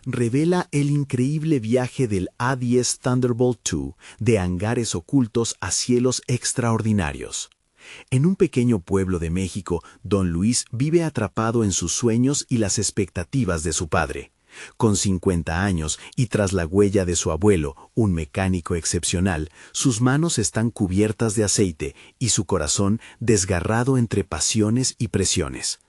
revela el increíble viaje del A-10 Thunderbolt II de hangares ocultos a cielos extraordinarios. En un pequeño pueblo de México, Don Luis vive atrapado en sus sueños y las expectativas de su padre. Con 50 años y tras la huella de su abuelo, un mecánico excepcional, sus manos están cubiertas de aceite y su corazón desgarrado entre pasiones y presiones.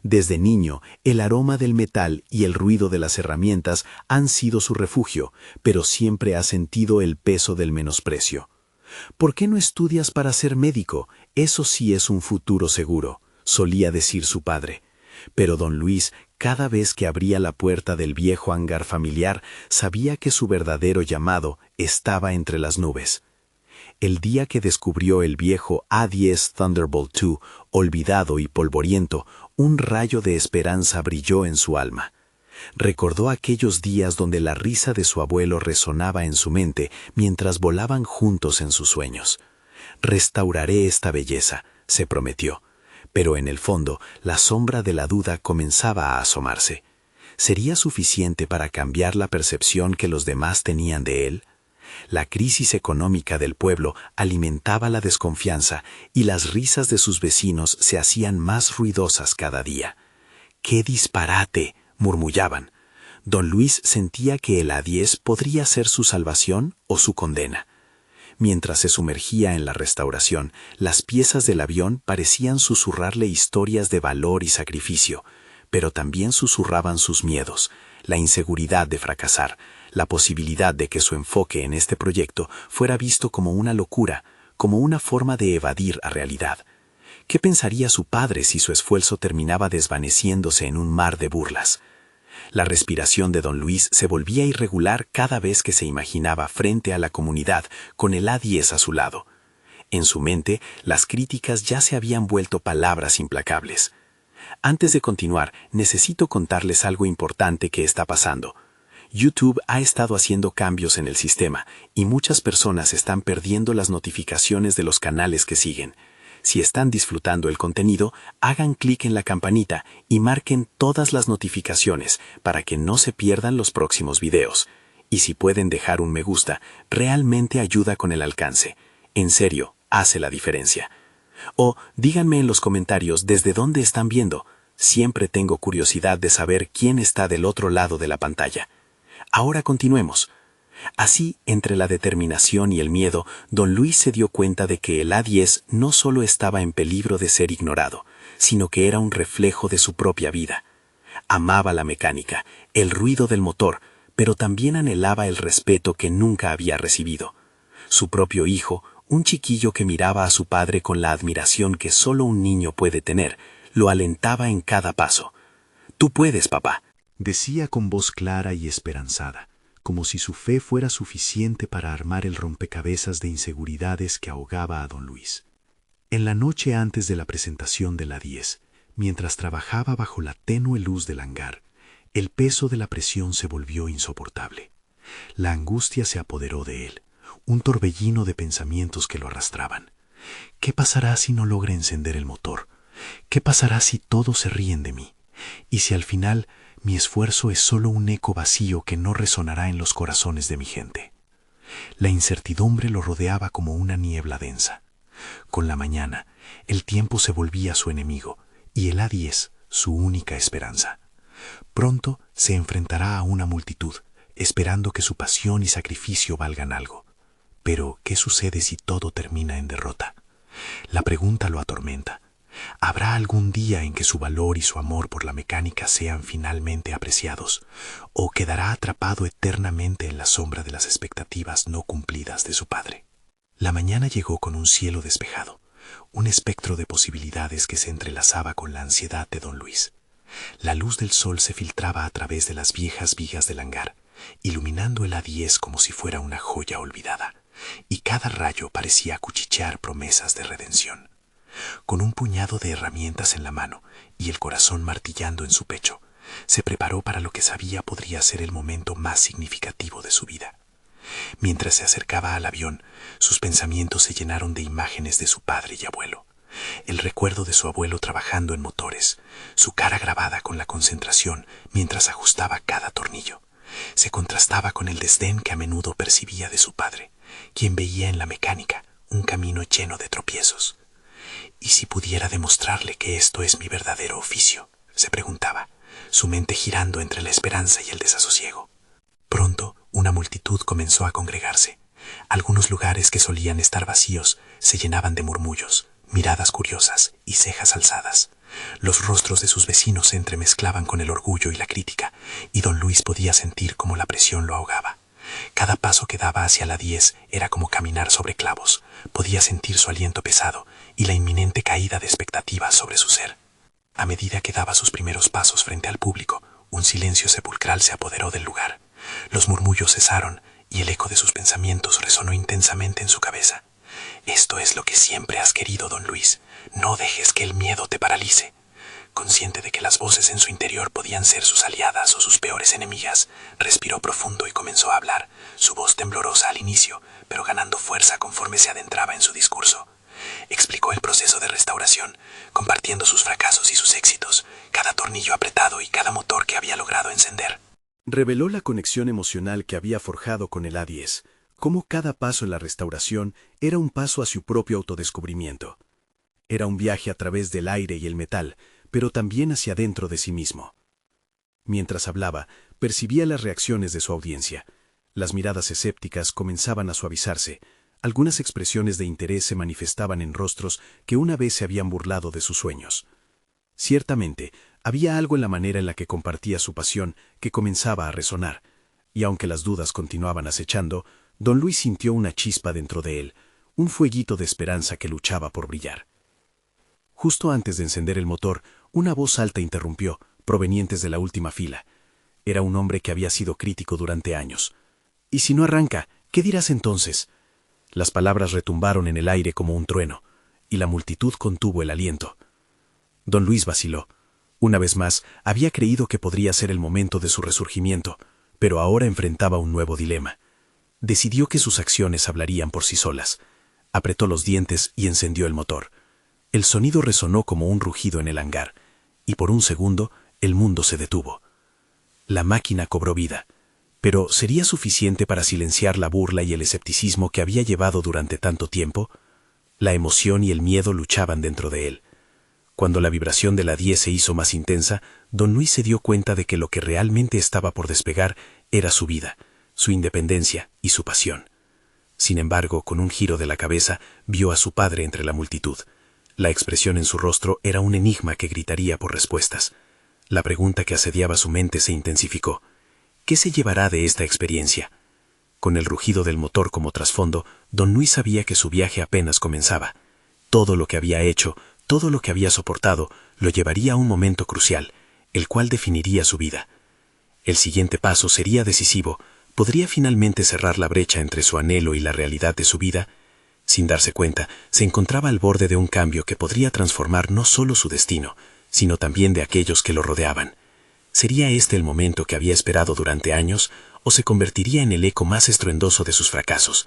Desde niño, el aroma del metal y el ruido de las herramientas han sido su refugio, pero siempre ha sentido el peso del menosprecio. «¿Por qué no estudias para ser médico? Eso sí es un futuro seguro», solía decir su padre. Pero don Luis, cada vez que abría la puerta del viejo hangar familiar, sabía que su verdadero llamado estaba entre las nubes. El día que descubrió el viejo A-10 Thunderbolt II, olvidado y polvoriento, un rayo de esperanza brilló en su alma. Recordó aquellos días donde la risa de su abuelo resonaba en su mente mientras volaban juntos en sus sueños. «Restauraré esta belleza», se prometió. Pero en el fondo, la sombra de la duda comenzaba a asomarse. ¿Sería suficiente para cambiar la percepción que los demás tenían de él? La crisis económica del pueblo alimentaba la desconfianza y las risas de sus vecinos se hacían más ruidosas cada día. «¡Qué disparate!», murmullaban. Don Luis sentía que el A-10 podría ser su salvación o su condena. Mientras se sumergía en la restauración, las piezas del avión parecían susurrarle historias de valor y sacrificio, pero también susurraban sus miedos, la inseguridad de fracasar, la posibilidad de que su enfoque en este proyecto fuera visto como una locura, como una forma de evadir a realidad. ¿Qué pensaría su padre si su esfuerzo terminaba desvaneciéndose en un mar de burlas? La respiración de don Luis se volvía irregular cada vez que se imaginaba frente a la comunidad con el A-10 a su lado. En su mente, las críticas ya se habían vuelto palabras implacables. Antes de continuar, necesito contarles algo importante que está pasando. YouTube ha estado haciendo cambios en el sistema y muchas personas están perdiendo las notificaciones de los canales que siguen. Si están disfrutando el contenido, hagan clic en la campanita y marquen todas las notificaciones para que no se pierdan los próximos videos. Y si pueden dejar un me gusta, realmente ayuda con el alcance. En serio, hace la diferencia. O díganme en los comentarios desde dónde están viendo. Siempre tengo curiosidad de saber quién está del otro lado de la pantalla. Ahora continuemos. Así, entre la determinación y el miedo, don Luis se dio cuenta de que el A-10 no solo estaba en peligro de ser ignorado, sino que era un reflejo de su propia vida. Amaba la mecánica, el ruido del motor, pero también anhelaba el respeto que nunca había recibido. Su propio hijo, un chiquillo que miraba a su padre con la admiración que solo un niño puede tener, lo alentaba en cada paso. «Tú puedes, papá», decía con voz clara y esperanzada, como si su fe fuera suficiente para armar el rompecabezas de inseguridades que ahogaba a don Luis. En la noche antes de la presentación de la A-10, mientras trabajaba bajo la tenue luz del hangar, el peso de la presión se volvió insoportable. La angustia se apoderó de él, un torbellino de pensamientos que lo arrastraban. ¿Qué pasará si no logro encender el motor? ¿Qué pasará si todos se ríen de mí? ¿Y si al final mi esfuerzo es solo un eco vacío que no resonará en los corazones de mi gente? La incertidumbre lo rodeaba como una niebla densa. Con la mañana, el tiempo se volvía su enemigo y el A-10 su única esperanza. Pronto se enfrentará a una multitud, esperando que su pasión y sacrificio valgan algo. Pero, ¿qué sucede si todo termina en derrota? La pregunta lo atormenta. ¿Habrá algún día en que su valor y su amor por la mecánica sean finalmente apreciados? ¿O quedará atrapado eternamente en la sombra de las expectativas no cumplidas de su padre? La mañana llegó con un cielo despejado, un espectro de posibilidades que se entrelazaba con la ansiedad de don Luis. La luz del sol se filtraba a través de las viejas vigas del hangar, iluminando el A-10 como si fuera una joya olvidada, y cada rayo parecía acuchichear promesas de redención. Con un puñado de herramientas en la mano y el corazón martillando en su pecho, se preparó para lo que sabía podría ser el momento más significativo de su vida. Mientras se acercaba al avión, sus pensamientos se llenaron de imágenes de su padre y abuelo. El recuerdo de su abuelo trabajando en motores, su cara grabada con la concentración mientras ajustaba cada tornillo, contrastaba con el desdén que a menudo percibía de su padre, quien veía en la mecánica un camino lleno de tropiezos. ¿Y si pudiera demostrarle que esto es mi verdadero oficio?, se preguntaba, su mente girando entre la esperanza y el desasosiego. Pronto, una multitud comenzó a congregarse. Algunos lugares que solían estar vacíos se llenaban de murmullos, miradas curiosas y cejas alzadas. Los rostros de sus vecinos se entremezclaban con el orgullo y la crítica, y don Luis podía sentir cómo la presión lo ahogaba. Cada paso que daba hacia la 10 era como caminar sobre clavos. Podía sentir su aliento pesado y la inminente caída de expectativas sobre su ser. A medida que daba sus primeros pasos frente al público, un silencio sepulcral se apoderó del lugar. Los murmullos cesaron y el eco de sus pensamientos resonó intensamente en su cabeza. Esto es lo que siempre has querido, don Luis. No dejes que el miedo te paralice. Consciente de que las voces en su interior podían ser sus aliadas o sus peores enemigas, respiró profundo y comenzó a hablar, su voz temblorosa al inicio, pero ganando fuerza conforme se adentraba en su discurso. Explicó el proceso de restauración, compartiendo sus fracasos y sus éxitos, cada tornillo apretado y cada motor que había logrado encender. Reveló la conexión emocional que había forjado con el A10, cómo cada paso en la restauración era un paso a su propio autodescubrimiento. Era un viaje a través del aire y el metal, pero también hacia dentro de sí mismo. Mientras hablaba, percibía las reacciones de su audiencia. Las miradas escépticas comenzaban a suavizarse. Algunas expresiones de interés se manifestaban en rostros que una vez se habían burlado de sus sueños. Ciertamente, había algo en la manera en la que compartía su pasión que comenzaba a resonar, y aunque las dudas continuaban acechando, don Luis sintió una chispa dentro de él, un fueguito de esperanza que luchaba por brillar. Justo antes de encender el motor, una voz alta interrumpió, provenientes de la última fila. Era un hombre que había sido crítico durante años. «¿Y si no arranca? ¿Qué dirás entonces?». Las palabras retumbaron en el aire como un trueno, y la multitud contuvo el aliento. Don Luis vaciló. Una vez más, había creído que podría ser el momento de su resurgimiento, pero ahora enfrentaba un nuevo dilema. Decidió que sus acciones hablarían por sí solas. Apretó los dientes y encendió el motor. El sonido resonó como un rugido en el hangar, y por un segundo el mundo se detuvo. La máquina cobró vida, pero ¿sería suficiente para silenciar la burla y el escepticismo que había llevado durante tanto tiempo? La emoción y el miedo luchaban dentro de él. Cuando la vibración de la 10 se hizo más intensa, don Luis se dio cuenta de que lo que realmente estaba por despegar era su vida, su independencia y su pasión. Sin embargo, con un giro de la cabeza, vio a su padre entre la multitud. La expresión en su rostro era un enigma que gritaría por respuestas. La pregunta que asediaba su mente se intensificó. ¿Qué se llevará de esta experiencia? Con el rugido del motor como trasfondo, don Luis sabía que su viaje apenas comenzaba. Todo lo que había hecho, todo lo que había soportado, lo llevaría a un momento crucial, el cual definiría su vida. El siguiente paso sería decisivo. ¿Podría finalmente cerrar la brecha entre su anhelo y la realidad de su vida? Sin darse cuenta, se encontraba al borde de un cambio que podría transformar no solo su destino, sino también de aquellos que lo rodeaban. ¿Sería este el momento que había esperado durante años, o se convertiría en el eco más estruendoso de sus fracasos?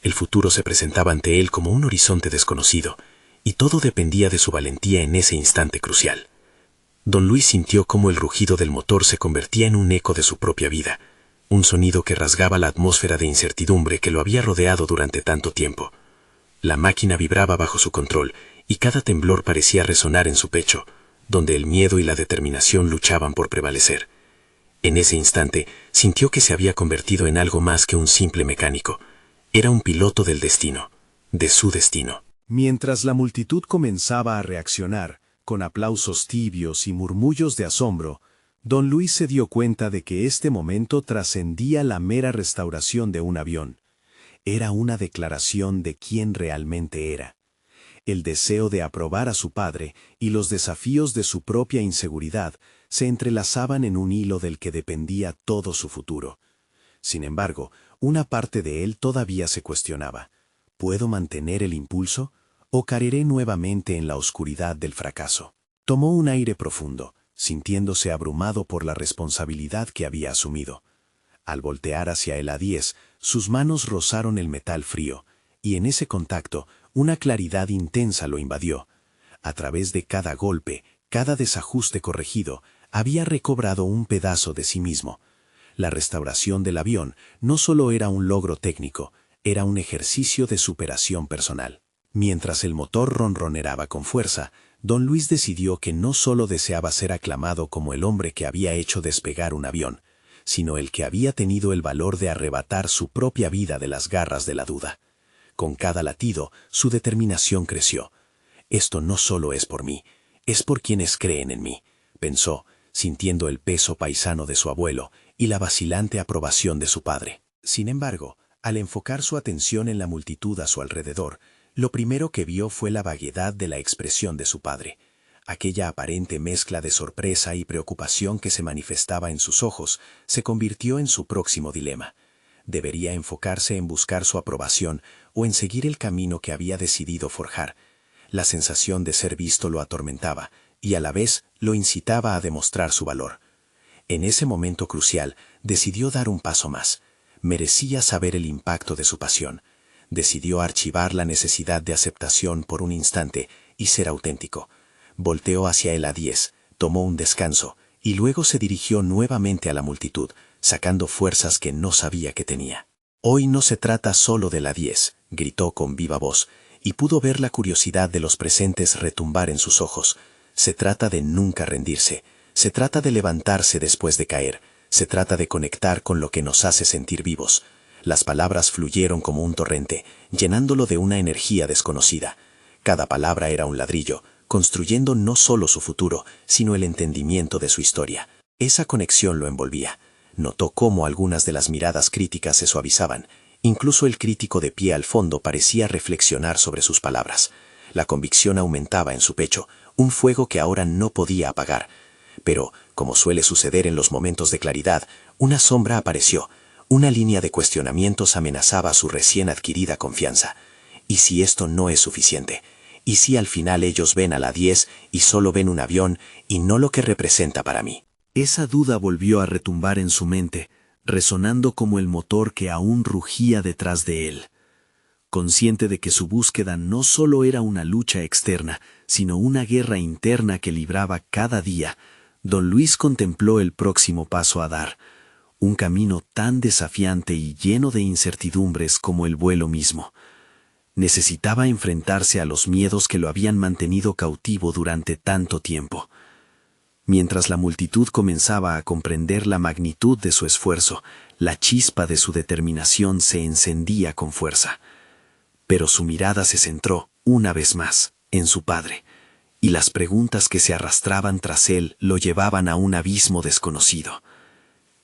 El futuro se presentaba ante él como un horizonte desconocido, y todo dependía de su valentía en ese instante crucial. Don Luis sintió cómo el rugido del motor se convertía en un eco de su propia vida, un sonido que rasgaba la atmósfera de incertidumbre que lo había rodeado durante tanto tiempo. La máquina vibraba bajo su control, y cada temblor parecía resonar en su pecho, donde el miedo y la determinación luchaban por prevalecer. En ese instante, sintió que se había convertido en algo más que un simple mecánico. Era un piloto del destino, de su destino. Mientras la multitud comenzaba a reaccionar, con aplausos tibios y murmullos de asombro, don Luis se dio cuenta de que este momento trascendía la mera restauración de un avión. Era una declaración de quién realmente era. El deseo de aprobar a su padre y los desafíos de su propia inseguridad se entrelazaban en un hilo del que dependía todo su futuro. Sin embargo, una parte de él todavía se cuestionaba. ¿Puedo mantener el impulso o caeré nuevamente en la oscuridad del fracaso? Tomó un aire profundo, sintiéndose abrumado por la responsabilidad que había asumido. Al voltear hacia el A10, sus manos rozaron el metal frío, y en ese contacto, una claridad intensa lo invadió. A través de cada golpe, cada desajuste corregido, había recobrado un pedazo de sí mismo. La restauración del avión no solo era un logro técnico, era un ejercicio de superación personal. Mientras el motor ronroneaba con fuerza, don Luis decidió que no solo deseaba ser aclamado como el hombre que había hecho despegar un avión, sino el que había tenido el valor de arrebatar su propia vida de las garras de la duda. Con cada latido, su determinación creció. Esto no solo es por mí, es por quienes creen en mí, pensó, sintiendo el peso paisano de su abuelo y la vacilante aprobación de su padre. Sin embargo, al enfocar su atención en la multitud a su alrededor, lo primero que vio fue la vaguedad de la expresión de su padre. Aquella aparente mezcla de sorpresa y preocupación que se manifestaba en sus ojos se convirtió en su próximo dilema. ¿Debería enfocarse en buscar su aprobación o en seguir el camino que había decidido forjar? La sensación de ser visto lo atormentaba y a la vez lo incitaba a demostrar su valor. En ese momento crucial, decidió dar un paso más. Merecía saber el impacto de su pasión. Decidió archivar la necesidad de aceptación por un instante y ser auténtico. Volteó hacia el A10, tomó un descanso y luego se dirigió nuevamente a la multitud, sacando fuerzas que no sabía que tenía. «Hoy no se trata solo del A10», gritó con viva voz, y pudo ver la curiosidad de los presentes retumbar en sus ojos. «Se trata de nunca rendirse, se trata de levantarse después de caer, se trata de conectar con lo que nos hace sentir vivos». Las palabras fluyeron como un torrente, llenándolo de una energía desconocida. Cada palabra era un ladrillo, construyendo no solo su futuro, sino el entendimiento de su historia. Esa conexión lo envolvía. Notó cómo algunas de las miradas críticas se suavizaban. Incluso el crítico de pie al fondo parecía reflexionar sobre sus palabras. La convicción aumentaba en su pecho, un fuego que ahora no podía apagar. Pero, como suele suceder en los momentos de claridad, una sombra apareció. Una línea de cuestionamientos amenazaba su recién adquirida confianza. ¿Y si esto no es suficiente? ¿Y si al final ellos ven a la 10 y solo ven un avión y no lo que representa para mí? Esa duda volvió a retumbar en su mente, resonando como el motor que aún rugía detrás de él. Consciente de que su búsqueda no solo era una lucha externa, sino una guerra interna que libraba cada día, don Luis contempló el próximo paso a dar. Un camino tan desafiante y lleno de incertidumbres como el vuelo mismo. Necesitaba enfrentarse a los miedos que lo habían mantenido cautivo durante tanto tiempo. Mientras la multitud comenzaba a comprender la magnitud de su esfuerzo, la chispa de su determinación se encendía con fuerza. Pero su mirada se centró, una vez más, en su padre, y las preguntas que se arrastraban tras él lo llevaban a un abismo desconocido.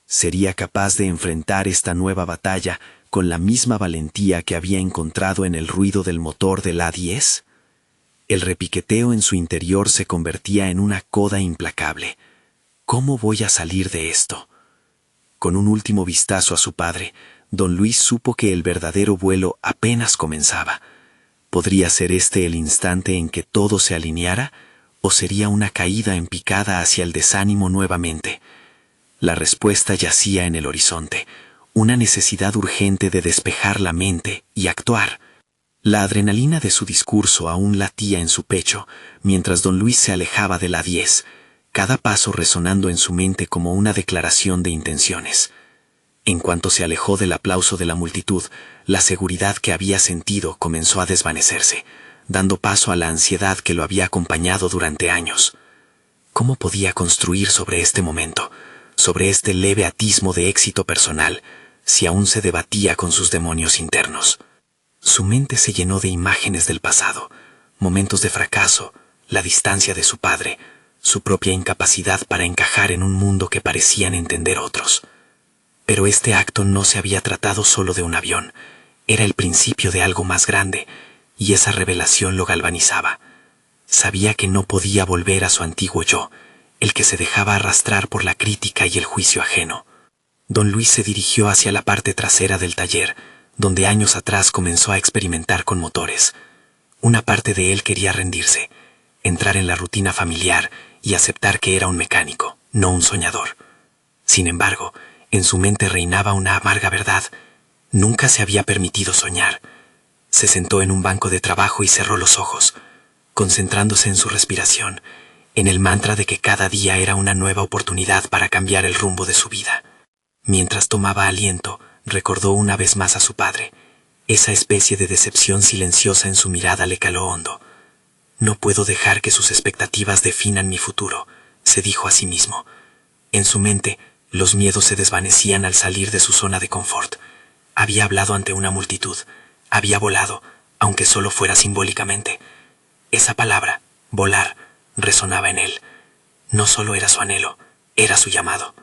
¿Sería capaz de enfrentar esta nueva batalla con la misma valentía que había encontrado en el ruido del motor del A10? El repiqueteo en su interior se convertía en una coda implacable. ¿Cómo voy a salir de esto? Con un último vistazo a su padre, don Luis supo que el verdadero vuelo apenas comenzaba. ¿Podría ser este el instante en que todo se alineara? ¿O sería una caída en picada hacia el desánimo nuevamente? La respuesta yacía en el horizonte, una necesidad urgente de despejar la mente y actuar. La adrenalina de su discurso aún latía en su pecho, mientras don Luis se alejaba de la 10, cada paso resonando en su mente como una declaración de intenciones. En cuanto se alejó del aplauso de la multitud, la seguridad que había sentido comenzó a desvanecerse, dando paso a la ansiedad que lo había acompañado durante años. ¿Cómo podía construir sobre este momento, sobre este leve atismo de éxito personal, si aún se debatía con sus demonios internos? Su mente se llenó de imágenes del pasado, momentos de fracaso, la distancia de su padre, su propia incapacidad para encajar en un mundo que parecían entender otros. Pero este acto no se había tratado solo de un avión, era el principio de algo más grande, y esa revelación lo galvanizaba. Sabía que no podía volver a su antiguo yo, el que se dejaba arrastrar por la crítica y el juicio ajeno. Don Luis se dirigió hacia la parte trasera del taller, donde años atrás comenzó a experimentar con motores. Una parte de él quería rendirse, entrar en la rutina familiar y aceptar que era un mecánico, no un soñador. Sin embargo, en su mente reinaba una amarga verdad. Nunca se había permitido soñar. Se sentó en un banco de trabajo y cerró los ojos, concentrándose en su respiración, en el mantra de que cada día era una nueva oportunidad para cambiar el rumbo de su vida. Mientras tomaba aliento, recordó una vez más a su padre. Esa especie de decepción silenciosa en su mirada le caló hondo. No puedo dejar que sus expectativas definan mi futuro, se dijo a sí mismo. En su mente, los miedos se desvanecían al salir de su zona de confort. Había hablado ante una multitud, había volado, aunque solo fuera simbólicamente. Esa palabra, volar, resonaba en él. No solo era su anhelo, era su llamado.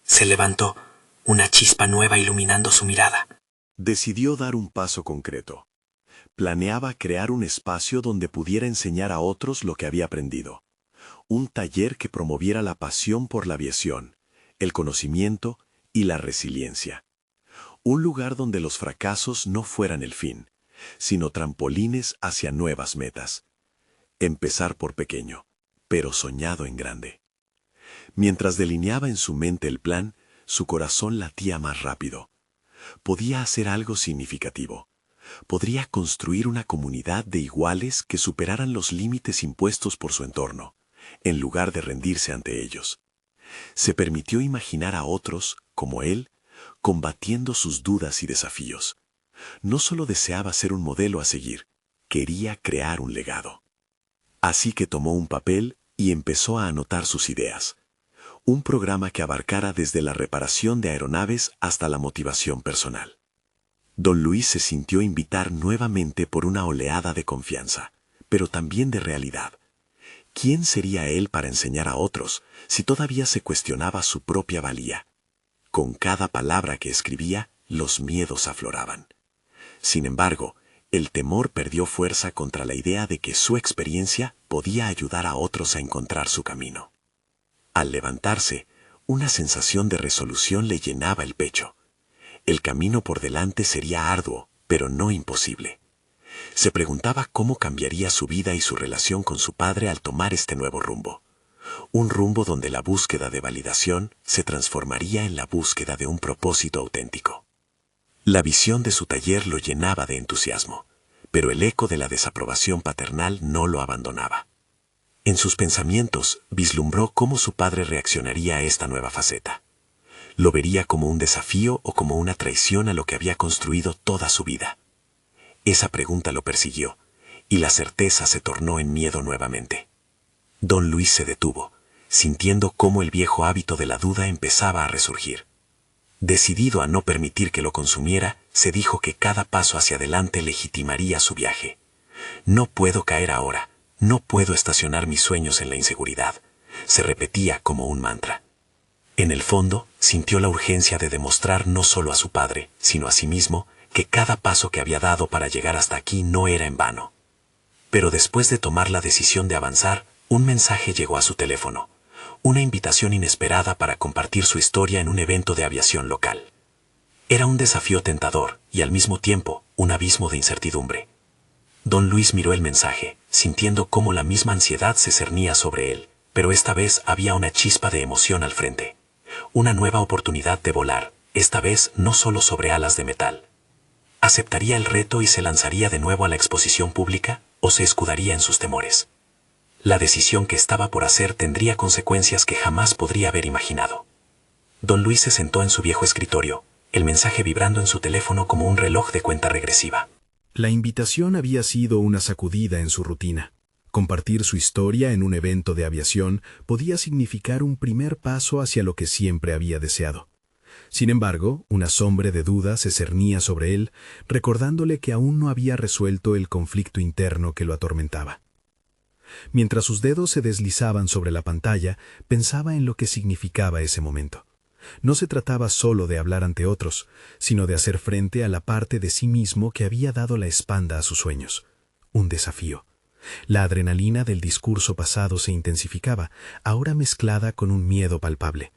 Se levantó, una chispa nueva iluminando su mirada. Decidió dar un paso concreto. Planeaba crear un espacio donde pudiera enseñar a otros lo que había aprendido. Un taller que promoviera la pasión por la aviación, el conocimiento y la resiliencia. Un lugar donde los fracasos no fueran el fin, sino trampolines hacia nuevas metas. Empezar por pequeño, pero soñado en grande. Mientras delineaba en su mente el plan, su corazón latía más rápido. Podía hacer algo significativo. Podría construir una comunidad de iguales que superaran los límites impuestos por su entorno, en lugar de rendirse ante ellos. Se permitió imaginar a otros, como él, combatiendo sus dudas y desafíos. No solo deseaba ser un modelo a seguir, quería crear un legado. Así que tomó un papel y empezó a anotar sus ideas. Un programa que abarcara desde la reparación de aeronaves hasta la motivación personal. Don Luis se sintió invitar nuevamente por una oleada de confianza, pero también de realidad. ¿Quién sería él para enseñar a otros si todavía se cuestionaba su propia valía? Con cada palabra que escribía, los miedos afloraban. Sin embargo, el temor perdió fuerza contra la idea de que su experiencia podía ayudar a otros a encontrar su camino. Al levantarse, una sensación de resolución le llenaba el pecho. El camino por delante sería arduo, pero no imposible. Se preguntaba cómo cambiaría su vida y su relación con su padre al tomar este nuevo rumbo. Un rumbo donde la búsqueda de validación se transformaría en la búsqueda de un propósito auténtico. La visión de su taller lo llenaba de entusiasmo, pero el eco de la desaprobación paternal no lo abandonaba. En sus pensamientos vislumbró cómo su padre reaccionaría a esta nueva faceta. ¿Lo vería como un desafío o como una traición a lo que había construido toda su vida? Esa pregunta lo persiguió, y la certeza se tornó en miedo nuevamente. Don Luis se detuvo, sintiendo cómo el viejo hábito de la duda empezaba a resurgir. Decidido a no permitir que lo consumiera, se dijo que cada paso hacia adelante legitimaría su viaje. No puedo caer ahora. No puedo estacionar mis sueños en la inseguridad, se repetía como un mantra. En el fondo, sintió la urgencia de demostrar no solo a su padre, sino a sí mismo, que cada paso que había dado para llegar hasta aquí no era en vano. Pero después de tomar la decisión de avanzar, un mensaje llegó a su teléfono, una invitación inesperada para compartir su historia en un evento de aviación local. Era un desafío tentador y al mismo tiempo un abismo de incertidumbre. Don Luis miró el mensaje, sintiendo cómo la misma ansiedad se cernía sobre él, pero esta vez había una chispa de emoción al frente. Una nueva oportunidad de volar, esta vez no solo sobre alas de metal. ¿Aceptaría el reto y se lanzaría de nuevo a la exposición pública, o se escudaría en sus temores? La decisión que estaba por hacer tendría consecuencias que jamás podría haber imaginado. Don Luis se sentó en su viejo escritorio, el mensaje vibrando en su teléfono como un reloj de cuenta regresiva. La invitación había sido una sacudida en su rutina. Compartir su historia en un evento de aviación podía significar un primer paso hacia lo que siempre había deseado. Sin embargo, una sombra de duda se cernía sobre él, recordándole que aún no había resuelto el conflicto interno que lo atormentaba. Mientras sus dedos se deslizaban sobre la pantalla, pensaba en lo que significaba ese momento. No se trataba solo de hablar ante otros, sino de hacer frente a la parte de sí mismo que había dado la espalda a sus sueños. Un desafío. La adrenalina del discurso pasado se intensificaba, ahora mezclada con un miedo palpable.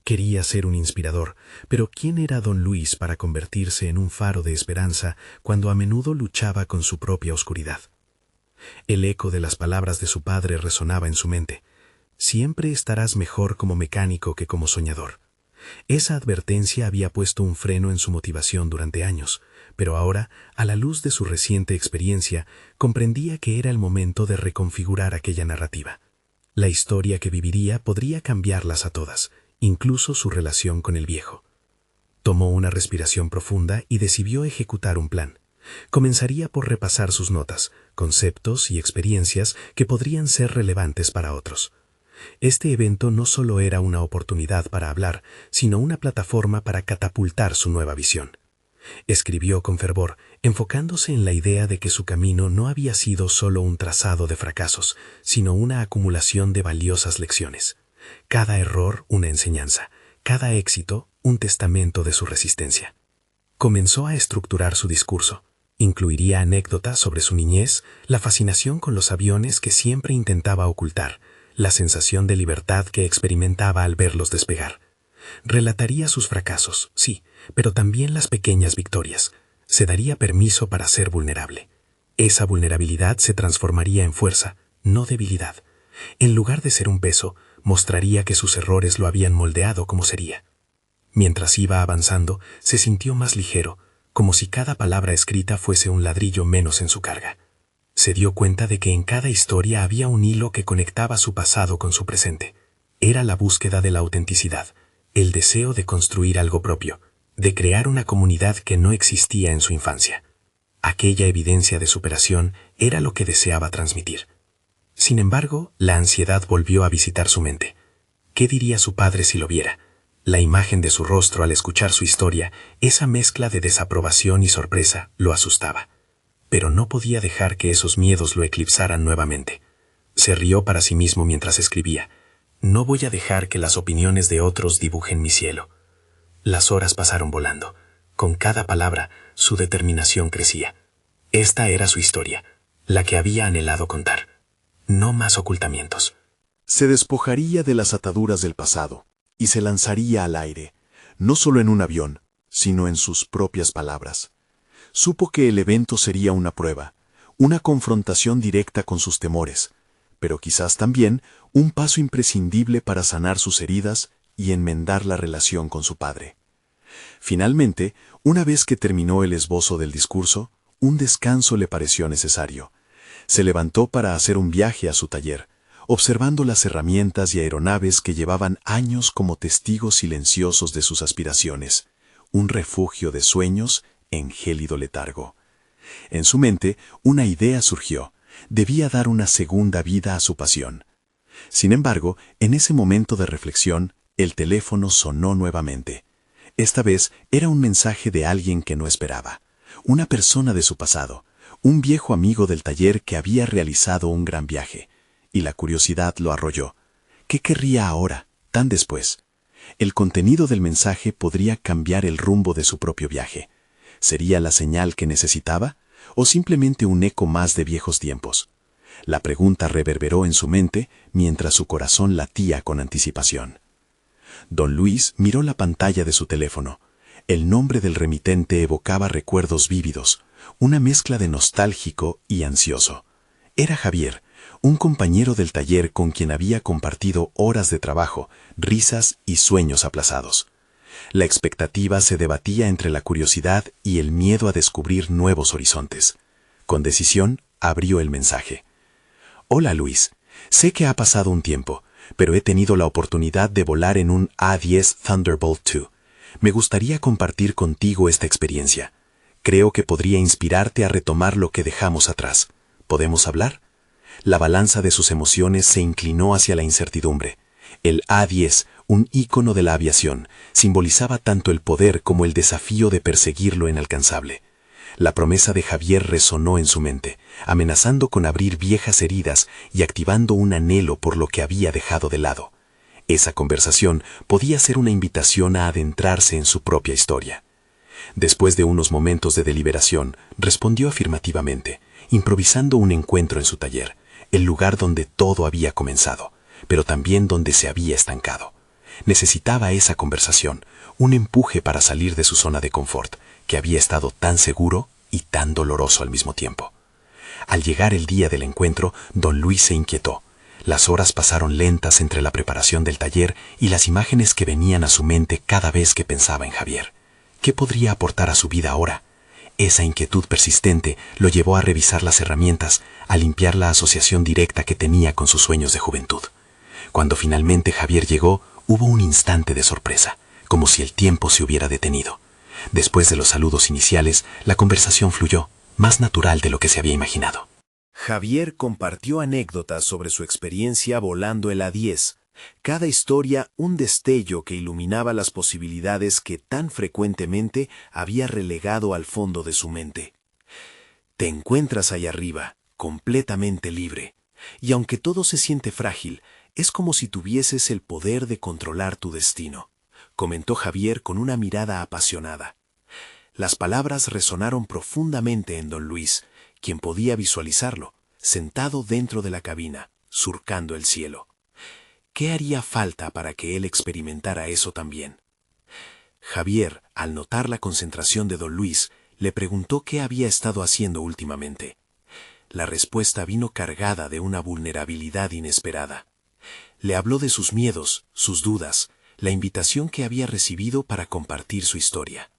Quería ser un inspirador, pero ¿quién era Don Luis para convertirse en un faro de esperanza cuando a menudo luchaba con su propia oscuridad? El eco de las palabras de su padre resonaba en su mente. Siempre estarás mejor como mecánico que como soñador. Esa advertencia había puesto un freno en su motivación durante años, pero ahora, a la luz de su reciente experiencia, comprendía que era el momento de reconfigurar aquella narrativa. La historia que viviría podría cambiarlas a todas, incluso su relación con el viejo. Tomó una respiración profunda y decidió ejecutar un plan. Comenzaría por repasar sus notas, conceptos y experiencias que podrían ser relevantes para otros. Este evento no solo era una oportunidad para hablar, sino una plataforma para catapultar su nueva visión. Escribió con fervor, enfocándose en la idea de que su camino no había sido solo un trazado de fracasos, sino una acumulación de valiosas lecciones. Cada error, una enseñanza; cada éxito, un testamento de su resistencia. Comenzó a estructurar su discurso. Incluiría anécdotas sobre su niñez, la fascinación con los aviones que siempre intentaba ocultar, la sensación de libertad que experimentaba al verlos despegar. Relataría sus fracasos, sí, pero también las pequeñas victorias. Se daría permiso para ser vulnerable. Esa vulnerabilidad se transformaría en fuerza, no debilidad. En lugar de ser un peso, mostraría que sus errores lo habían moldeado como sería. Mientras iba avanzando, se sintió más ligero, como si cada palabra escrita fuese un ladrillo menos en su carga. Se dio cuenta de que en cada historia había un hilo que conectaba su pasado con su presente. Era la búsqueda de la autenticidad, el deseo de construir algo propio, de crear una comunidad que no existía en su infancia. Aquella evidencia de superación era lo que deseaba transmitir. Sin embargo, la ansiedad volvió a visitar su mente. ¿Qué diría su padre si lo viera? La imagen de su rostro al escuchar su historia, esa mezcla de desaprobación y sorpresa, lo asustaba. Pero no podía dejar que esos miedos lo eclipsaran nuevamente. Se rió para sí mismo mientras escribía. No voy a dejar que las opiniones de otros dibujen mi cielo. Las horas pasaron volando. Con cada palabra, su determinación crecía. Esta era su historia, la que había anhelado contar. No más ocultamientos. Se despojaría de las ataduras del pasado y se lanzaría al aire, no solo en un avión, sino en sus propias palabras. Supo que el evento sería una prueba, una confrontación directa con sus temores, pero quizás también un paso imprescindible para sanar sus heridas y enmendar la relación con su padre. Finalmente, una vez que terminó el esbozo del discurso, un descanso le pareció necesario. Se levantó para hacer un viaje a su taller, observando las herramientas y aeronaves que llevaban años como testigos silenciosos de sus aspiraciones, un refugio de sueños en gélido letargo. En su mente, una idea surgió: debía dar una segunda vida a su pasión. Sin embargo, en ese momento de reflexión, el teléfono sonó nuevamente. Esta vez era un mensaje de alguien que no esperaba, una persona de su pasado, un viejo amigo del taller que había realizado un gran viaje, y la curiosidad lo arrolló. ¿Qué querría ahora, tan después? El contenido del mensaje podría cambiar el rumbo de su propio viaje. ¿Sería la señal que necesitaba, o simplemente un eco más de viejos tiempos? La pregunta reverberó en su mente mientras su corazón latía con anticipación. Don Luis miró la pantalla de su teléfono. El nombre del remitente evocaba recuerdos vívidos, una mezcla de nostálgico y ansioso. Era Javier, un compañero del taller con quien había compartido horas de trabajo, risas y sueños aplazados. La expectativa se debatía entre la curiosidad y el miedo a descubrir nuevos horizontes. Con decisión, abrió el mensaje. Hola Luis, sé que ha pasado un tiempo, pero he tenido la oportunidad de volar en un A-10 Thunderbolt II. Me gustaría compartir contigo esta experiencia. Creo que podría inspirarte a retomar lo que dejamos atrás. ¿Podemos hablar? La balanza de sus emociones se inclinó hacia la incertidumbre. El A-10, un ícono de la aviación, simbolizaba tanto el poder como el desafío de perseguir lo inalcanzable. La promesa de Javier resonó en su mente, amenazando con abrir viejas heridas y activando un anhelo por lo que había dejado de lado. Esa conversación podía ser una invitación a adentrarse en su propia historia. Después de unos momentos de deliberación, respondió afirmativamente, improvisando un encuentro en su taller, el lugar donde todo había comenzado, pero también donde se había estancado. Necesitaba esa conversación, un empuje para salir de su zona de confort, que había estado tan seguro y tan doloroso al mismo tiempo. Al llegar el día del encuentro, don Luis se inquietó. Las horas pasaron lentas entre la preparación del taller y las imágenes que venían a su mente cada vez que pensaba en Javier. ¿Qué podría aportar a su vida ahora? Esa inquietud persistente lo llevó a revisar las herramientas, a limpiar la asociación directa que tenía con sus sueños de juventud. Cuando finalmente Javier llegó, hubo un instante de sorpresa. como si el tiempo se hubiera detenido. Después de los saludos iniciales, la conversación fluyó, más natural de lo que se había imaginado. Javier compartió anécdotas sobre su experiencia volando el A-10, cada historia un destello que iluminaba las posibilidades que tan frecuentemente había relegado al fondo de su mente. Te encuentras ahí arriba, completamente libre, y aunque todo se siente frágil, es como si tuvieses el poder de controlar tu destino, comentó Javier con una mirada apasionada. Las palabras resonaron profundamente en don Luis, quien podía visualizarlo, sentado dentro de la cabina, surcando el cielo. ¿Qué haría falta para que él experimentara eso también? Javier, al notar la concentración de don Luis, le preguntó qué había estado haciendo últimamente. La respuesta vino cargada de una vulnerabilidad inesperada. Le habló de sus miedos, sus dudas, la invitación que había recibido para compartir su historia.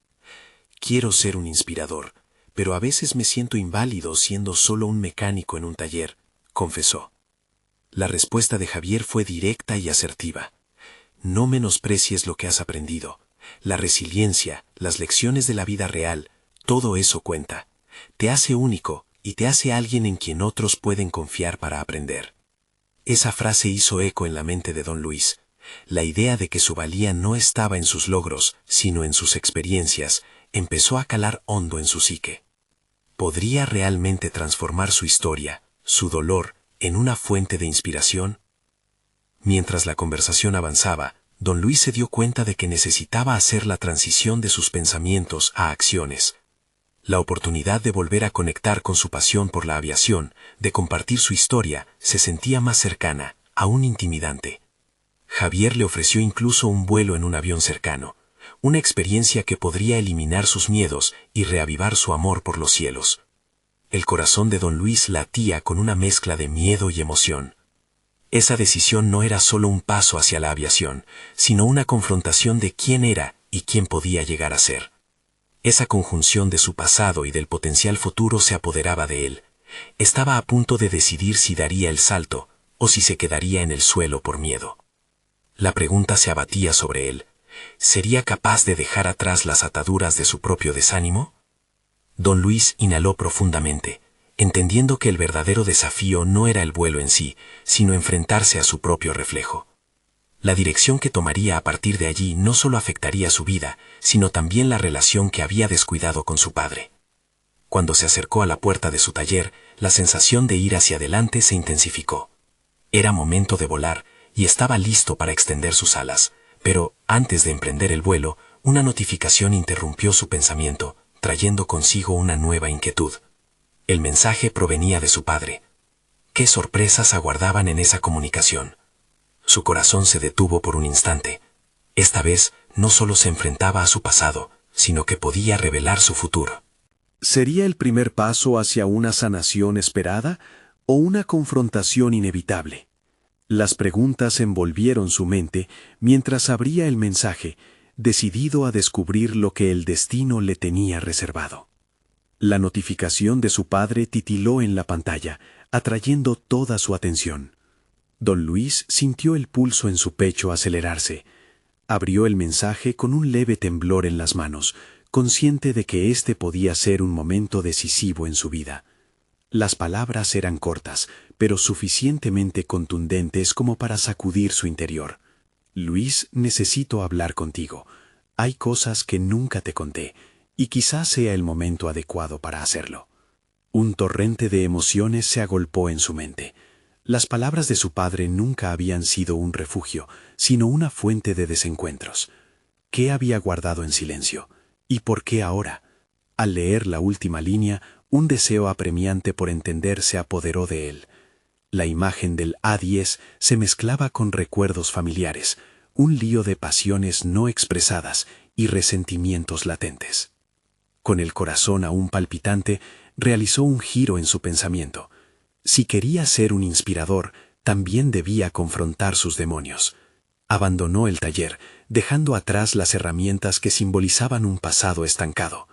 Quiero ser un inspirador, pero a veces me siento inválido siendo solo un mecánico en un taller, confesó. La respuesta de Javier fue directa y asertiva. No menosprecies lo que has aprendido. La resiliencia, las lecciones de la vida real, todo eso cuenta. Te hace único y te hace alguien en quien otros pueden confiar para aprender. Esa frase hizo eco en la mente de don Luis. La idea de que su valía no estaba en sus logros, sino en sus experiencias, empezó a calar hondo en su psique. ¿Podría realmente transformar su historia, su dolor, en una fuente de inspiración? Mientras la conversación avanzaba, don Luis se dio cuenta de que necesitaba hacer la transición de sus pensamientos a acciones. La oportunidad de volver a conectar con su pasión por la aviación, de compartir su historia, se sentía más cercana, aún intimidante. Javier le ofreció incluso un vuelo en un avión cercano, una experiencia que podría eliminar sus miedos y reavivar su amor por los cielos. El corazón de don Luis latía con una mezcla de miedo y emoción. Esa decisión no era solo un paso hacia la aviación, sino una confrontación de quién era y quién podía llegar a ser. Esa conjunción de su pasado y del potencial futuro se apoderaba de él. Estaba a punto de decidir si daría el salto o si se quedaría en el suelo por miedo. La pregunta se abatía sobre él. ¿Sería capaz de dejar atrás las ataduras de su propio desánimo? Don Luis inhaló profundamente, entendiendo que el verdadero desafío no era el vuelo en sí, sino enfrentarse a su propio reflejo. La dirección que tomaría a partir de allí no solo afectaría su vida, sino también la relación que había descuidado con su padre. Cuando se acercó a la puerta de su taller, la sensación de ir hacia adelante se intensificó. Era momento de volar y estaba listo para extender sus alas, pero antes de emprender el vuelo, una notificación interrumpió su pensamiento, trayendo consigo una nueva inquietud. El mensaje provenía de su padre. ¿Qué sorpresas aguardaban en esa comunicación? Su corazón se detuvo por un instante. Esta vez no solo se enfrentaba a su pasado, sino que podía revelar su futuro. ¿Sería el primer paso hacia una sanación esperada o una confrontación inevitable? Las preguntas envolvieron su mente mientras abría el mensaje, decidido a descubrir lo que el destino le tenía reservado. La notificación de su padre titiló en la pantalla, atrayendo toda su atención. Don Luis sintió el pulso en su pecho acelerarse. Abrió el mensaje con un leve temblor en las manos, consciente de que este podía ser un momento decisivo en su vida. Las palabras eran cortas, pero suficientemente contundentes como para sacudir su interior. Luis, necesito hablar contigo. Hay cosas que nunca te conté, y quizás sea el momento adecuado para hacerlo. Un torrente de emociones se agolpó en su mente. Las palabras de su padre nunca habían sido un refugio, sino una fuente de desencuentros. ¿Qué había guardado en silencio? ¿Y por qué ahora? Al leer la última línea, un deseo apremiante por entender se apoderó de él. La imagen del A-10 se mezclaba con recuerdos familiares, un lío de pasiones no expresadas y resentimientos latentes. Con el corazón aún palpitante, realizó un giro en su pensamiento. Si quería ser un inspirador, también debía confrontar sus demonios. Abandonó el taller, dejando atrás las herramientas que simbolizaban un pasado estancado.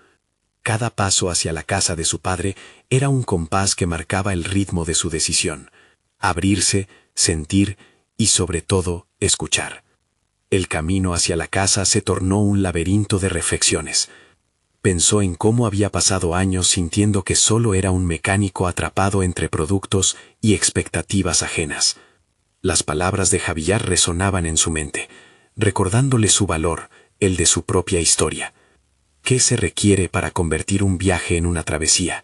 Cada paso hacia la casa de su padre era un compás que marcaba el ritmo de su decisión. Abrirse, sentir y, sobre todo, escuchar. El camino hacia la casa se tornó un laberinto de reflexiones. Pensó en cómo había pasado años sintiendo que solo era un mecánico atrapado entre productos y expectativas ajenas. Las palabras de Javier resonaban en su mente, recordándole su valor, el de su propia historia. ¿Qué se requiere para convertir un viaje en una travesía?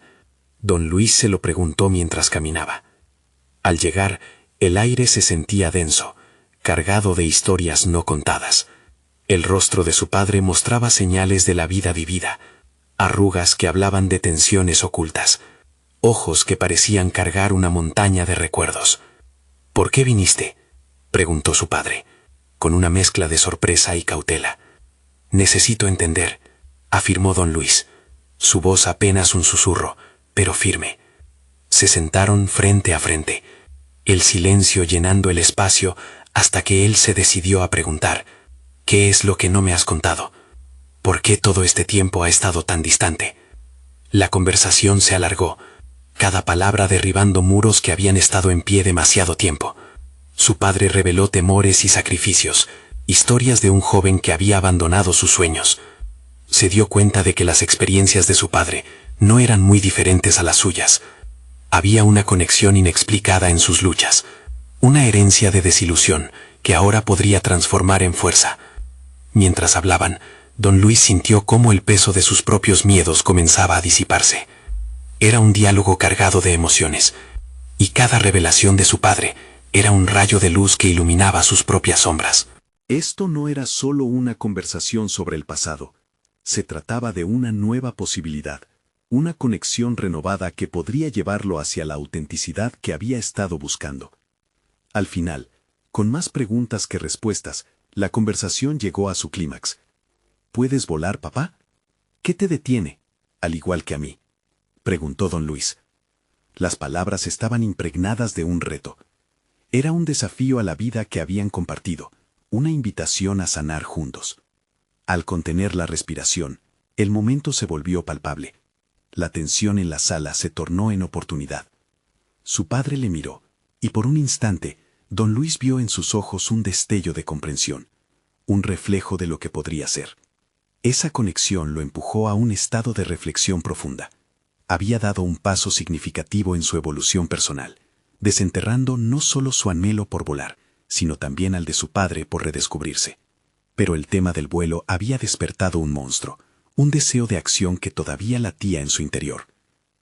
Don Luis se lo preguntó mientras caminaba. Al llegar, el aire se sentía denso, cargado de historias no contadas. El rostro de su padre mostraba señales de la vida vivida, arrugas que hablaban de tensiones ocultas, ojos que parecían cargar una montaña de recuerdos. ¿Por qué viniste?, preguntó su padre, con una mezcla de sorpresa y cautela. Necesito entender, afirmó don Luis, su voz apenas un susurro, pero firme. Se sentaron frente a frente, el silencio llenando el espacio hasta que él se decidió a preguntar: ¿qué es lo que no me has contado? ¿Por qué todo este tiempo ha estado tan distante? La conversación se alargó, cada palabra derribando muros que habían estado en pie demasiado tiempo. Su padre reveló temores y sacrificios, historias de un joven que había abandonado sus sueños. Se dio cuenta de que las experiencias de su padre no eran muy diferentes a las suyas. Había una conexión inexplicada en sus luchas, una herencia de desilusión que ahora podría transformar en fuerza. Mientras hablaban, don Luis sintió cómo el peso de sus propios miedos comenzaba a disiparse. Era un diálogo cargado de emociones, y cada revelación de su padre era un rayo de luz que iluminaba sus propias sombras. Esto no era solo una conversación sobre el pasado. Se trataba de una nueva posibilidad, una conexión renovada que podría llevarlo hacia la autenticidad que había estado buscando. Al final, con más preguntas que respuestas, la conversación llegó a su clímax. ¿Puedes volar, papá? ¿Qué te detiene, al igual que a mí?, preguntó don Luis. Las palabras estaban impregnadas de un reto. Era un desafío a la vida que habían compartido, una invitación a sanar juntos. Al contener la respiración, el momento se volvió palpable. La tensión en la sala se tornó en oportunidad. Su padre le miró, y por un instante, don Luis vio en sus ojos un destello de comprensión, un reflejo de lo que podría ser. Esa conexión lo empujó a un estado de reflexión profunda. Había dado un paso significativo en su evolución personal, desenterrando no solo su anhelo por volar, sino también al de su padre por redescubrirse. Pero el tema del vuelo había despertado un monstruo, un deseo de acción que todavía latía en su interior.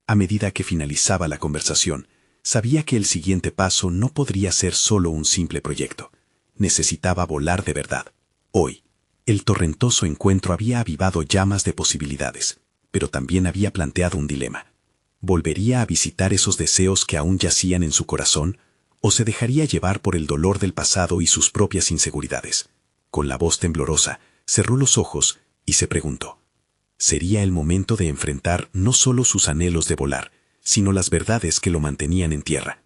A medida que finalizaba la conversación, sabía que el siguiente paso no podría ser solo un simple proyecto. Necesitaba volar de verdad. Hoy, el torrentoso encuentro había avivado llamas de posibilidades, pero también había planteado un dilema. ¿Volvería a visitar esos deseos que aún yacían en su corazón, o se dejaría llevar por el dolor del pasado y sus propias inseguridades? Con la voz temblorosa, cerró los ojos y se preguntó: ¿sería el momento de enfrentar no solo sus anhelos de volar, sino las verdades que lo mantenían en tierra?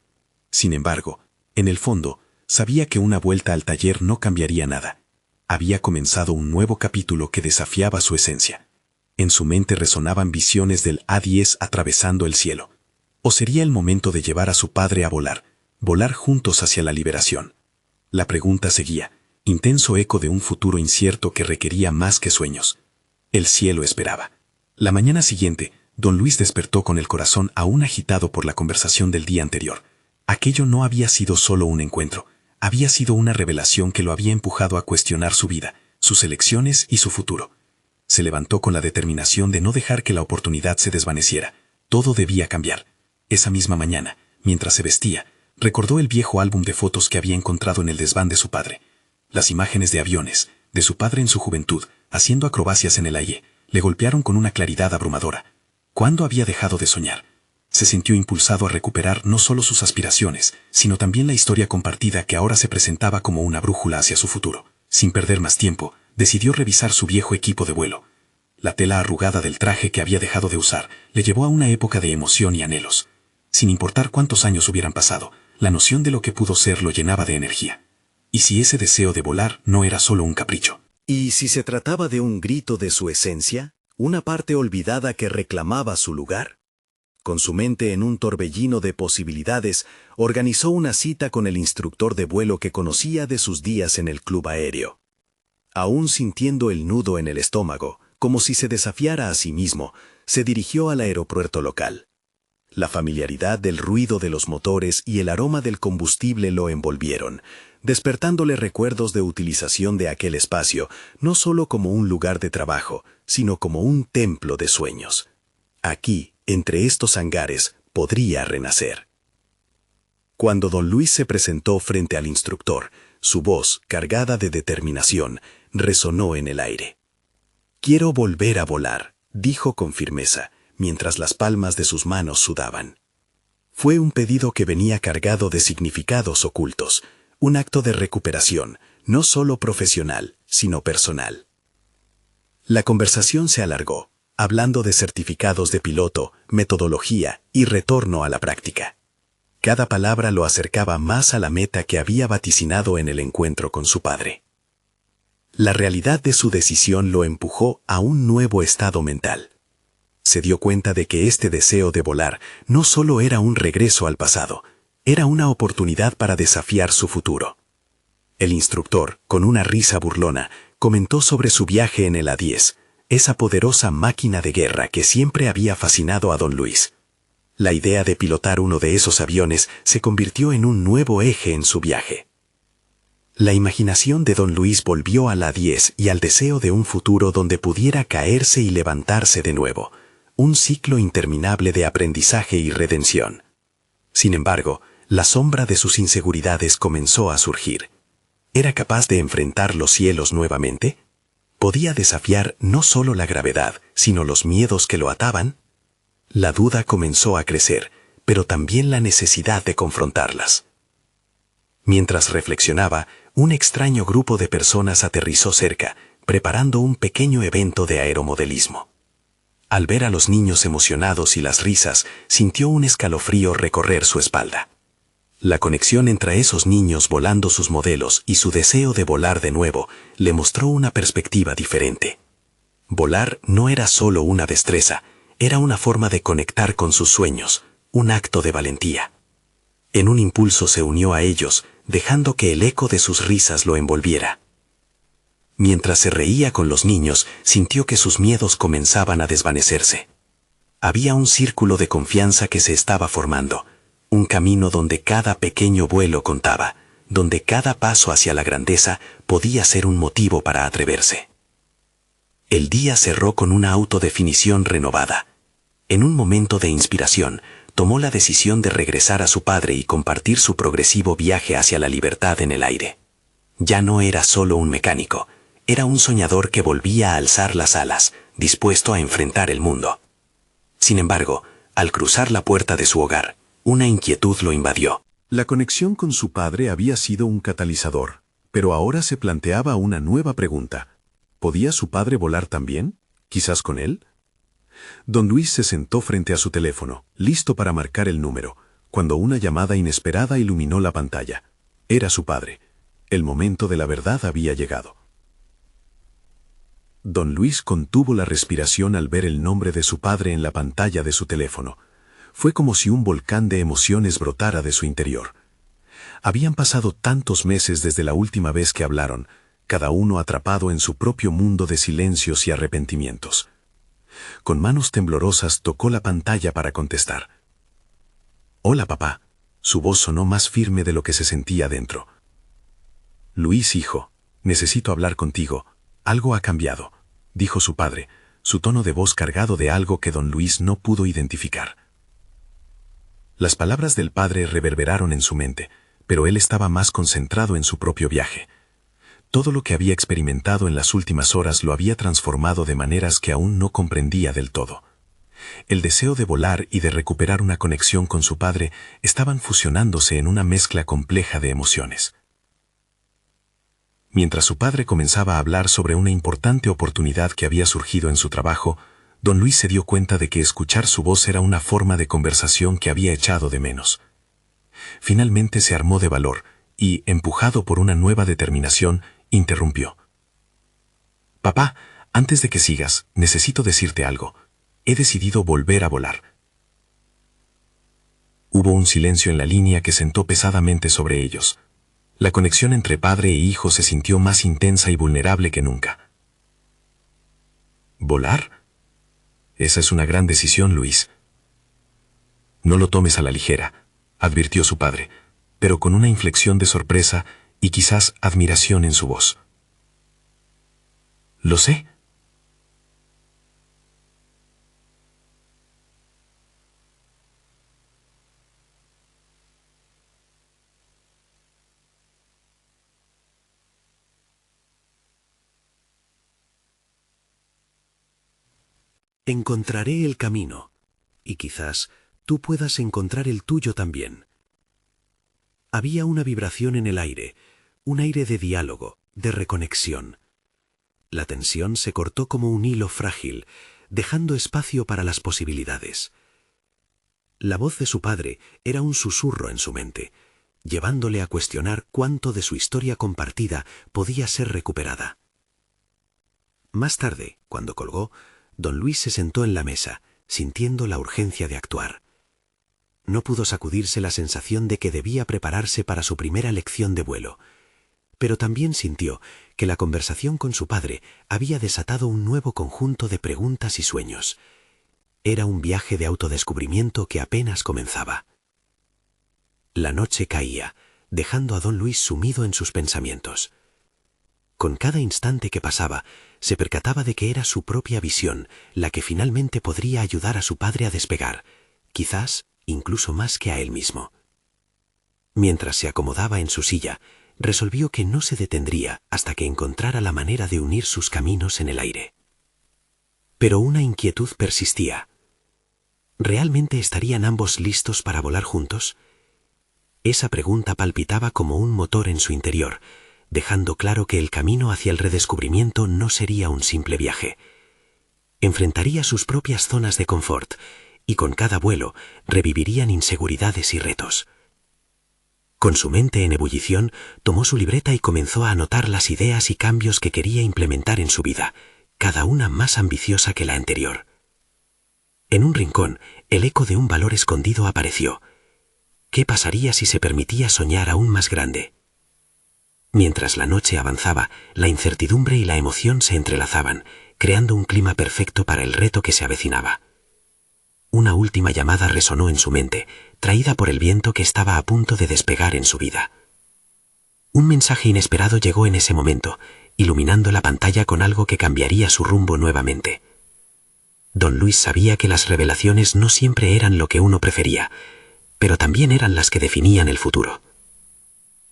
Sin embargo, en el fondo, sabía que una vuelta al taller no cambiaría nada. Había comenzado un nuevo capítulo que desafiaba su esencia. En su mente resonaban visiones del A-10 atravesando el cielo. ¿O sería el momento de llevar a su padre a volar, volar juntos hacia la liberación? La pregunta seguía, intenso eco de un futuro incierto que requería más que sueños. El cielo esperaba. La mañana siguiente, don Luis despertó con el corazón aún agitado por la conversación del día anterior. Aquello no había sido solo un encuentro, había sido una revelación que lo había empujado a cuestionar su vida, sus elecciones y su futuro. Se levantó con la determinación de no dejar que la oportunidad se desvaneciera. Todo debía cambiar. Esa misma mañana, mientras se vestía, recordó el viejo álbum de fotos que había encontrado en el desván de su padre. Las imágenes de aviones, de su padre en su juventud, haciendo acrobacias en el aire, le golpearon con una claridad abrumadora. ¿Cuándo había dejado de soñar? Se sintió impulsado a recuperar no solo sus aspiraciones, sino también la historia compartida que ahora se presentaba como una brújula hacia su futuro. Sin perder más tiempo, decidió revisar su viejo equipo de vuelo. La tela arrugada del traje que había dejado de usar le llevó a una época de emoción y anhelos. Sin importar cuántos años hubieran pasado, la noción de lo que pudo ser lo llenaba de energía. ¿Y si ese deseo de volar no era solo un capricho? ¿Y si se trataba de un grito de su esencia? ¿Una parte olvidada que reclamaba su lugar? Con su mente en un torbellino de posibilidades, organizó una cita con el instructor de vuelo que conocía de sus días en el club aéreo. Aún sintiendo el nudo en el estómago, como si se desafiara a sí mismo, se dirigió al aeropuerto local. La familiaridad del ruido de los motores y el aroma del combustible lo envolvieron, despertándole recuerdos de utilización de aquel espacio, no solo como un lugar de trabajo, sino como un templo de sueños. Aquí, entre estos hangares, podría renacer. Cuando don Luis se presentó frente al instructor, su voz, cargada de determinación, resonó en el aire. «Quiero volver a volar», dijo con firmeza, mientras las palmas de sus manos sudaban. Fue un pedido que venía cargado de significados ocultos, un acto de recuperación, no solo profesional, sino personal. La conversación se alargó, hablando de certificados de piloto, metodología y retorno a la práctica. Cada palabra lo acercaba más a la meta que había vaticinado en el encuentro con su padre. La realidad de su decisión lo empujó a un nuevo estado mental. Se dio cuenta de que este deseo de volar no solo era un regreso al pasado, era una oportunidad para desafiar su futuro. El instructor, con una risa burlona, comentó sobre su viaje en el A-10, esa poderosa máquina de guerra que siempre había fascinado a don Luis. La idea de pilotar uno de esos aviones se convirtió en un nuevo eje en su viaje. La imaginación de don Luis volvió al A-10 y al deseo de un futuro donde pudiera caerse y levantarse de nuevo, un ciclo interminable de aprendizaje y redención. Sin embargo, la sombra de sus inseguridades comenzó a surgir. ¿Era capaz de enfrentar los cielos nuevamente? ¿Podía desafiar no solo la gravedad, sino los miedos que lo ataban? La duda comenzó a crecer, pero también la necesidad de confrontarlas. Mientras reflexionaba, un extraño grupo de personas aterrizó cerca, preparando un pequeño evento de aeromodelismo. Al ver a los niños emocionados y las risas, sintió un escalofrío recorrer su espalda. La conexión entre esos niños volando sus modelos y su deseo de volar de nuevo le mostró una perspectiva diferente. Volar no era solo una destreza, era una forma de conectar con sus sueños, un acto de valentía. En un impulso se unió a ellos, dejando que el eco de sus risas lo envolviera. Mientras se reía con los niños, sintió que sus miedos comenzaban a desvanecerse. Había un círculo de confianza que se estaba formando, un camino donde cada pequeño vuelo contaba, donde cada paso hacia la grandeza podía ser un motivo para atreverse. El día cerró con una autodefinición renovada. En un momento de inspiración, tomó la decisión de regresar a su padre y compartir su progresivo viaje hacia la libertad en el aire. Ya no era solo un mecánico, era un soñador que volvía a alzar las alas, dispuesto a enfrentar el mundo. Sin embargo, al cruzar la puerta de su hogar, una inquietud lo invadió. La conexión con su padre había sido un catalizador, pero ahora se planteaba una nueva pregunta. ¿Podía su padre volar también? ¿Quizás con él? Don Luis se sentó frente a su teléfono, listo para marcar el número, cuando una llamada inesperada iluminó la pantalla. Era su padre. El momento de la verdad había llegado. Don Luis contuvo la respiración al ver el nombre de su padre en la pantalla de su teléfono. Fue como si un volcán de emociones brotara de su interior. Habían pasado tantos meses desde la última vez que hablaron, cada uno atrapado en su propio mundo de silencios y arrepentimientos. Con manos temblorosas tocó la pantalla para contestar. «Hola, papá». Su voz sonó más firme de lo que se sentía dentro. «Luis, hijo, necesito hablar contigo. Algo ha cambiado», dijo su padre, su tono de voz cargado de algo que don Luis no pudo identificar. Las palabras del padre reverberaron en su mente, pero él estaba más concentrado en su propio viaje. Todo lo que había experimentado en las últimas horas lo había transformado de maneras que aún no comprendía del todo. El deseo de volar y de recuperar una conexión con su padre estaban fusionándose en una mezcla compleja de emociones. Mientras su padre comenzaba a hablar sobre una importante oportunidad que había surgido en su trabajo, don Luis se dio cuenta de que escuchar su voz era una forma de conversación que había echado de menos. Finalmente se armó de valor y, empujado por una nueva determinación, interrumpió. «Papá, antes de que sigas, necesito decirte algo. He decidido volver a volar». Hubo un silencio en la línea que sentó pesadamente sobre ellos. La conexión entre padre e hijo se sintió más intensa y vulnerable que nunca. ¿Volar? Esa es una gran decisión, Luis. No lo tomes a la ligera, advirtió su padre, pero con una inflexión de sorpresa y quizás admiración en su voz. Lo sé. Encontraré el camino, y quizás tú puedas encontrar el tuyo también. Había una vibración en el aire, un aire de diálogo, de reconexión. La tensión se cortó como un hilo frágil, dejando espacio para las posibilidades. La voz de su padre era un susurro en su mente, llevándole a cuestionar cuánto de su historia compartida podía ser recuperada. Más tarde, cuando colgó, don Luis se sentó en la mesa, sintiendo la urgencia de actuar. No pudo sacudirse la sensación de que debía prepararse para su primera lección de vuelo, pero también sintió que la conversación con su padre había desatado un nuevo conjunto de preguntas y sueños. Era un viaje de autodescubrimiento que apenas comenzaba. La noche caía, dejando a don Luis sumido en sus pensamientos. Con cada instante que pasaba, se percataba de que era su propia visión la que finalmente podría ayudar a su padre a despegar, quizás incluso más que a él mismo. Mientras se acomodaba en su silla, resolvió que no se detendría hasta que encontrara la manera de unir sus caminos en el aire. Pero una inquietud persistía. ¿Realmente estarían ambos listos para volar juntos? Esa pregunta palpitaba como un motor en su interior, dejando claro que el camino hacia el redescubrimiento no sería un simple viaje. Enfrentaría sus propias zonas de confort, y con cada vuelo revivirían inseguridades y retos. Con su mente en ebullición, tomó su libreta y comenzó a anotar las ideas y cambios que quería implementar en su vida, cada una más ambiciosa que la anterior. En un rincón, el eco de un valor escondido apareció. ¿Qué pasaría si se permitía soñar aún más grande? Mientras la noche avanzaba, la incertidumbre y la emoción se entrelazaban, creando un clima perfecto para el reto que se avecinaba. Una última llamada resonó en su mente, traída por el viento que estaba a punto de despegar en su vida. Un mensaje inesperado llegó en ese momento, iluminando la pantalla con algo que cambiaría su rumbo nuevamente. Don Luis sabía que las revelaciones no siempre eran lo que uno prefería, pero también eran las que definían el futuro.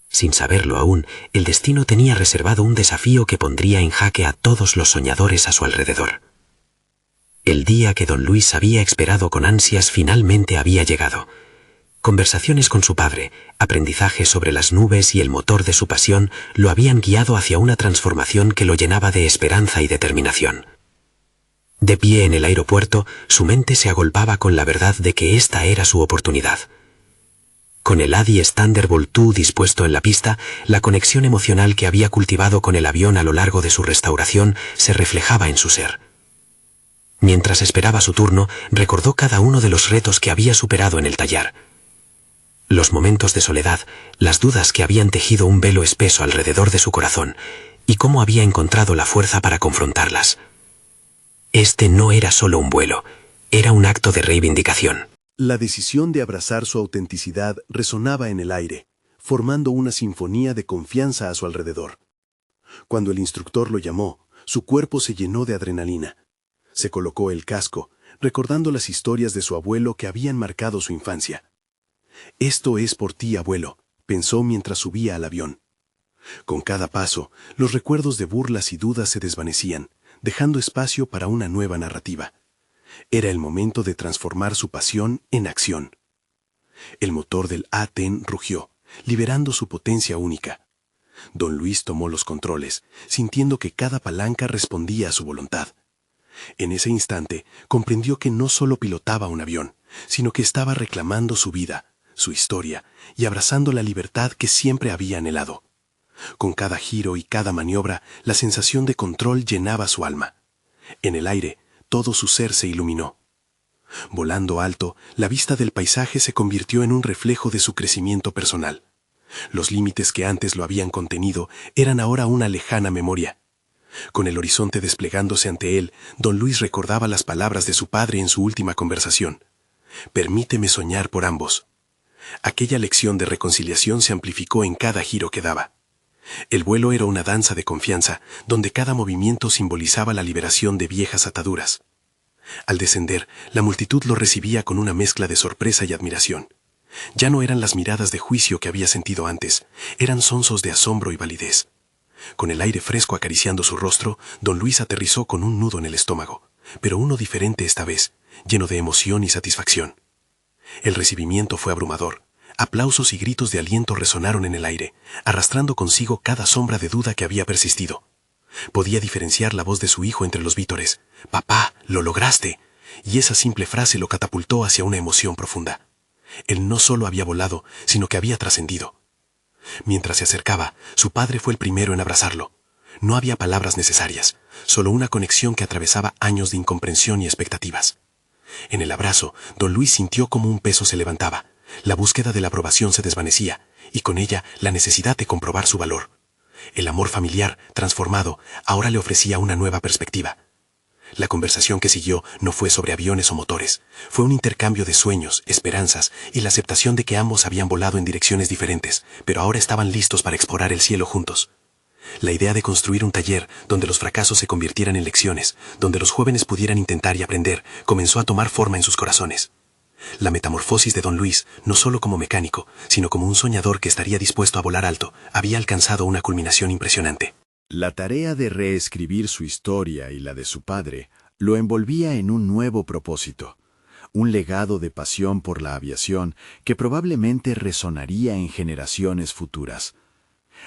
Sin saberlo aún, el destino tenía reservado un desafío que pondría en jaque a todos los soñadores a su alrededor. El día que don Luis había esperado con ansias finalmente había llegado. Conversaciones con su padre, aprendizaje sobre las nubes y el motor de su pasión lo habían guiado hacia una transformación que lo llenaba de esperanza y determinación. De pie en el aeropuerto, su mente se agolpaba con la verdad de que esta era su oportunidad. Con el ADIES Thunderbolt 2 dispuesto en la pista, la conexión emocional que había cultivado con el avión a lo largo de su restauración se reflejaba en su ser. Mientras esperaba su turno, recordó cada uno de los retos que había superado en el taller. Los momentos de soledad, las dudas que habían tejido un velo espeso alrededor de su corazón, y cómo había encontrado la fuerza para confrontarlas. Este no era solo un vuelo, era un acto de reivindicación. La decisión de abrazar su autenticidad resonaba en el aire, formando una sinfonía de confianza a su alrededor. Cuando el instructor lo llamó, su cuerpo se llenó de adrenalina. Se colocó el casco, recordando las historias de su abuelo que habían marcado su infancia. «Esto es por ti, abuelo», pensó mientras subía al avión. Con cada paso, los recuerdos de burlas y dudas se desvanecían, dejando espacio para una nueva narrativa. Era el momento de transformar su pasión en acción. El motor del A-10 rugió, liberando su potencia única. Don Luis tomó los controles, sintiendo que cada palanca respondía a su voluntad. En ese instante, comprendió que no solo pilotaba un avión, sino que estaba reclamando su vida, su historia, y abrazando la libertad que siempre había anhelado. Con cada giro y cada maniobra, la sensación de control llenaba su alma. En el aire, todo su ser se iluminó. Volando alto, la vista del paisaje se convirtió en un reflejo de su crecimiento personal. Los límites que antes lo habían contenido eran ahora una lejana memoria. Con el horizonte desplegándose ante él, don Luis recordaba las palabras de su padre en su última conversación. Permíteme soñar por ambos. Aquella lección de reconciliación se amplificó en cada giro que daba. El vuelo era una danza de confianza, donde cada movimiento simbolizaba la liberación de viejas ataduras. Al descender, la multitud lo recibía con una mezcla de sorpresa y admiración. Ya no eran las miradas de juicio que había sentido antes, eran sonsos de asombro y validez. Con el aire fresco acariciando su rostro, don Luis aterrizó con un nudo en el estómago, pero uno diferente esta vez, lleno de emoción y satisfacción. El recibimiento fue abrumador. Aplausos y gritos de aliento resonaron en el aire, arrastrando consigo cada sombra de duda que había persistido. Podía diferenciar la voz de su hijo entre los vítores. «Papá, lo lograste», y esa simple frase lo catapultó hacia una emoción profunda. Él no solo había volado, sino que había trascendido. Mientras se acercaba, su padre fue el primero en abrazarlo. No había palabras necesarias, solo una conexión que atravesaba años de incomprensión y expectativas. En el abrazo, don Luis sintió como un peso se levantaba. La búsqueda de la aprobación se desvanecía, y con ella la necesidad de comprobar su valor. El amor familiar, transformado, ahora le ofrecía una nueva perspectiva. La conversación que siguió no fue sobre aviones o motores, fue un intercambio de sueños, esperanzas y la aceptación de que ambos habían volado en direcciones diferentes, pero ahora estaban listos para explorar el cielo juntos. La idea de construir un taller donde los fracasos se convirtieran en lecciones, donde los jóvenes pudieran intentar y aprender, comenzó a tomar forma en sus corazones. La metamorfosis de don Luis, no solo como mecánico, sino como un soñador que estaría dispuesto a volar alto, había alcanzado una culminación impresionante. La tarea de reescribir su historia y la de su padre lo envolvía en un nuevo propósito, un legado de pasión por la aviación que probablemente resonaría en generaciones futuras.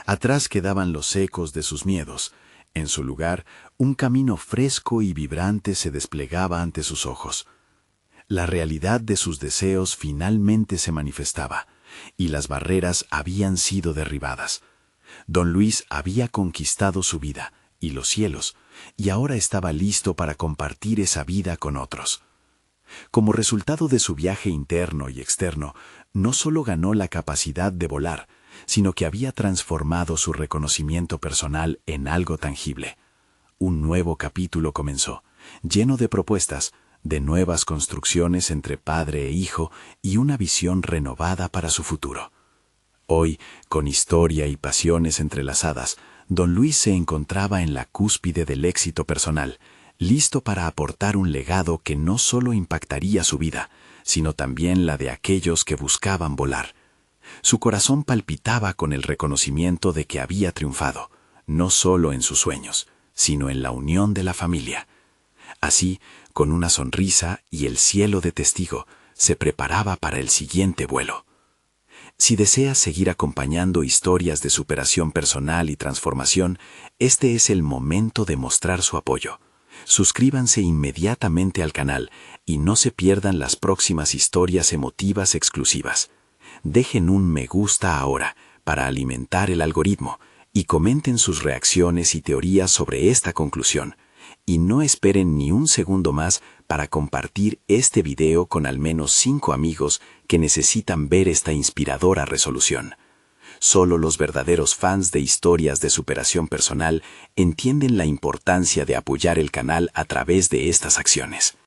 Atrás quedaban los ecos de sus miedos. En su lugar, un camino fresco y vibrante se desplegaba ante sus ojos. La realidad de sus deseos finalmente se manifestaba, y las barreras habían sido derribadas. Don Luis había conquistado su vida y los cielos, y ahora estaba listo para compartir esa vida con otros. Como resultado de su viaje interno y externo, no solo ganó la capacidad de volar, sino que había transformado su reconocimiento personal en algo tangible. Un nuevo capítulo comenzó, lleno de propuestas, de nuevas construcciones entre padre e hijo y una visión renovada para su futuro. Hoy, con historia y pasiones entrelazadas, don Luis se encontraba en la cúspide del éxito personal, listo para aportar un legado que no solo impactaría su vida, sino también la de aquellos que buscaban volar. Su corazón palpitaba con el reconocimiento de que había triunfado, no solo en sus sueños, sino en la unión de la familia. Así, con una sonrisa y el cielo de testigo, se preparaba para el siguiente vuelo. Si deseas seguir acompañando historias de superación personal y transformación, este es el momento de mostrar su apoyo. Suscríbanse inmediatamente al canal y no se pierdan las próximas historias emotivas exclusivas. Dejen un me gusta ahora para alimentar el algoritmo y comenten sus reacciones y teorías sobre esta conclusión. Y no esperen ni un segundo más para compartir este video con al menos 5 amigos que necesitan ver esta inspiradora resolución. Solo los verdaderos fans de historias de superación personal entienden la importancia de apoyar el canal a través de estas acciones.